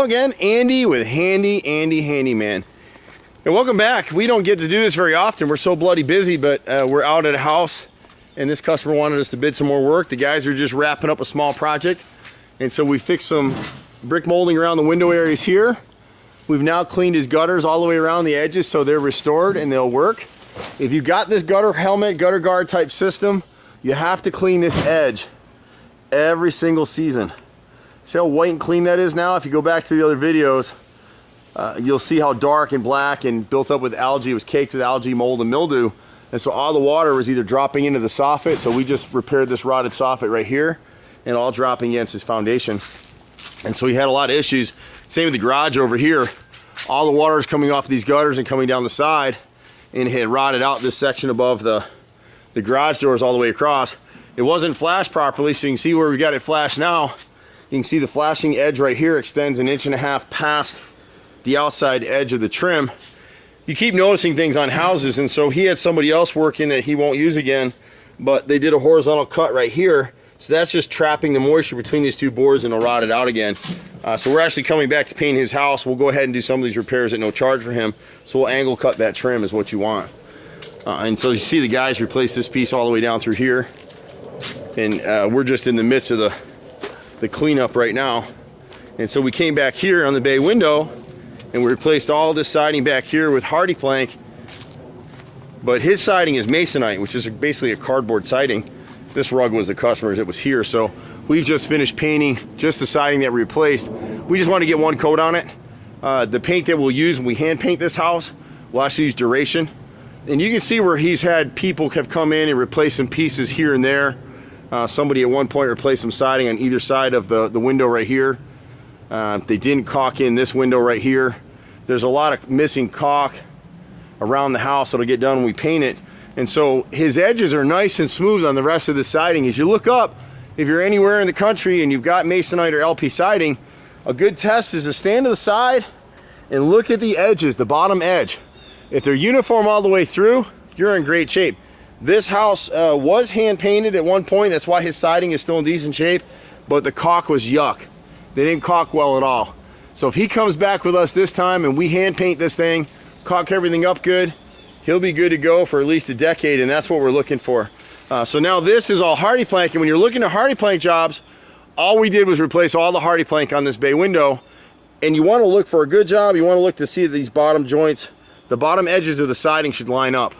again, Andy with Handy Handyman. And welcome back. We don't get to do this very often. We're so bloody busy, but we're out at a house and this customer wanted us to bid some more work. The guys are just wrapping up a small project. And so we fixed some brick molding around the window areas here. We've now cleaned his gutters all the way around the edges so they're restored and they'll work. If you've got this gutter helmet, gutter guard type system, you have to clean this edge every single season. See how white and clean that is now? If you go back to the other videos, you'll see how dark and black and built up with algae. It was caked with algae, mold, and mildew. And so all the water was either dropping into the soffit, so we just repaired this rotted soffit right here, and all dropping against his foundation. And so he had a lot of issues. Same with the garage over here. All the water is coming off these gutters and coming down the side, and it had rotted out this section above the garage doors all the way across. It wasn't flashed properly, so you can see where we got it flashed now. You can see the flashing edge right here extends 1.5 inches past the outside edge of the trim. You keep noticing things on houses, and so he had somebody else working that he won't use again, but they did a horizontal cut right here. So that's just trapping the moisture between these two boards and it'll rot it out again. So we're actually coming back to paint his house. We'll go ahead and do some of these repairs at no charge for him. So we'll angle cut that trim is what you want. And so you see the guys replace this piece all the way down through here. And we're just in the midst of the cleanup right now. And so we came back here on the bay window and we replaced all this siding back here with hardy plank. But his siding is masonite, which is basically a cardboard siding. This rug was the customer's, it was here. So we've just finished painting just the siding that we replaced. We just want to get one coat on it. The paint that we'll use when we hand paint this house, we'll actually use Duration. And you can see where he's had people have come in and replaced some pieces here and there. Somebody at one point replaced some siding on either side of the window right here. They didn't caulk in this window right here. There's a lot of missing caulk around the house that'll get done when we paint it. And so his edges are nice and smooth on the rest of the siding. As you look up, if you're anywhere in the country and you've got masonite or LP siding, a good test is to stand to the side and look at the edges, the bottom edge. If they're uniform all the way through, you're in great shape. This house was hand painted at one point. That's why his siding is still in decent shape, but the caulk was yuck. They didn't caulk well at all. So if he comes back with us this time and we hand paint this thing, caulk everything up good, he'll be good to go for at least a decade, and that's what we're looking for. So now this is all hardy plank, and when you're looking at hardy plank jobs, all we did was replace all the hardy plank on this bay window. And you want to look for a good job, you want to look to see these bottom joints, the bottom edges of the siding should line up.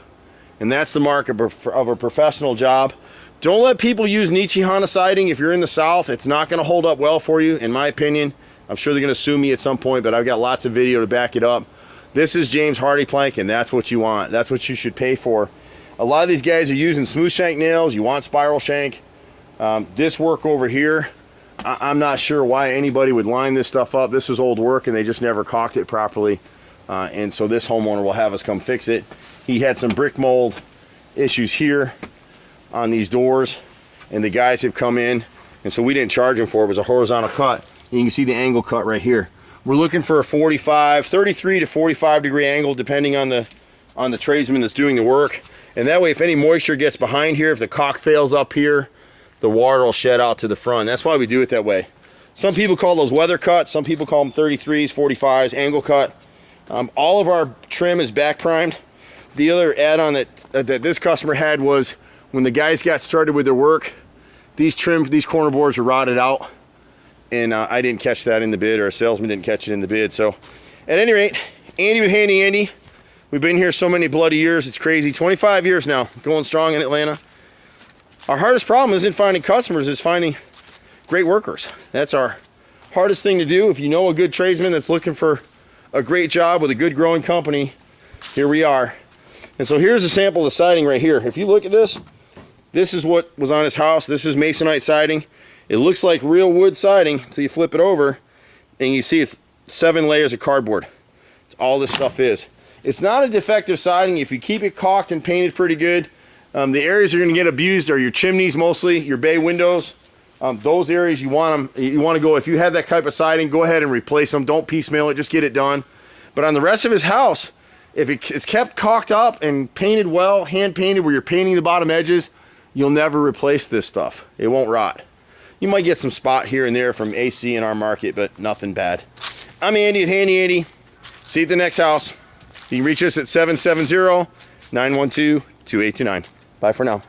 And that's the mark of a professional job. Don't let people use Nichihana siding. If you're in the South, it's not going to hold up well for you, in my opinion. I'm sure they're going to sue me at some point, but I've got lots of video to back it up. This is James Hardy plank, and that's what you want. That's what you should pay for. A lot of these guys are using smooth shank nails. You want spiral shank. This work over here, I'm not sure why anybody would line this stuff up. This is old work, and they just never caulked it properly. And so this homeowner will have us come fix it. He had some brick mold issues here on these doors, and the guys have come in, and so we didn't charge him for it. It was a horizontal cut. You can see the angle cut right here. We're looking for a 33 to 45 degree angle, depending on the tradesman that's doing the work. And that way, if any moisture gets behind here, if the caulk fails up here, the water will shed out to the front. That's why we do it that way. Some people call those weather cuts. Some people call them 33s, 45s, angle cut. All of our trim is back primed. The other add-on that this customer had was when the guys got started with their work, these corner boards were rotted out, and I didn't catch that in the bid, or a salesman didn't catch it in the bid. So at any rate, Andy with Handy Andy. We've been here so many bloody years, it's crazy. 25 years now, going strong in Atlanta. Our hardest problem isn't finding customers, it's finding great workers. That's our hardest thing to do. If you know a good tradesman that's looking for a great job with a good growing company, here we are. And so here's a sample of the siding right here. If you look at this, this is what was on his house. This is masonite siding. It looks like real wood siding until you flip it over and you see it's 7 layers of cardboard. It's all this stuff is. It's not a defective siding if you keep it caulked and painted pretty good. The areas you're going to get abused are your chimneys mostly, your bay windows. Those areas you want to go, if you have that type of siding, go ahead and replace them. Don't piecemeal it, just get it done. But on the rest of his house, if it's kept caulked up and painted well, hand painted where you're painting the bottom edges, you'll never replace this stuff. It won't rot. You might get some spot here and there from AC in our market, but nothing bad. I'm Andy with Handy Andy. See you at the next house. You can reach us at 770-912-2829. Bye for now.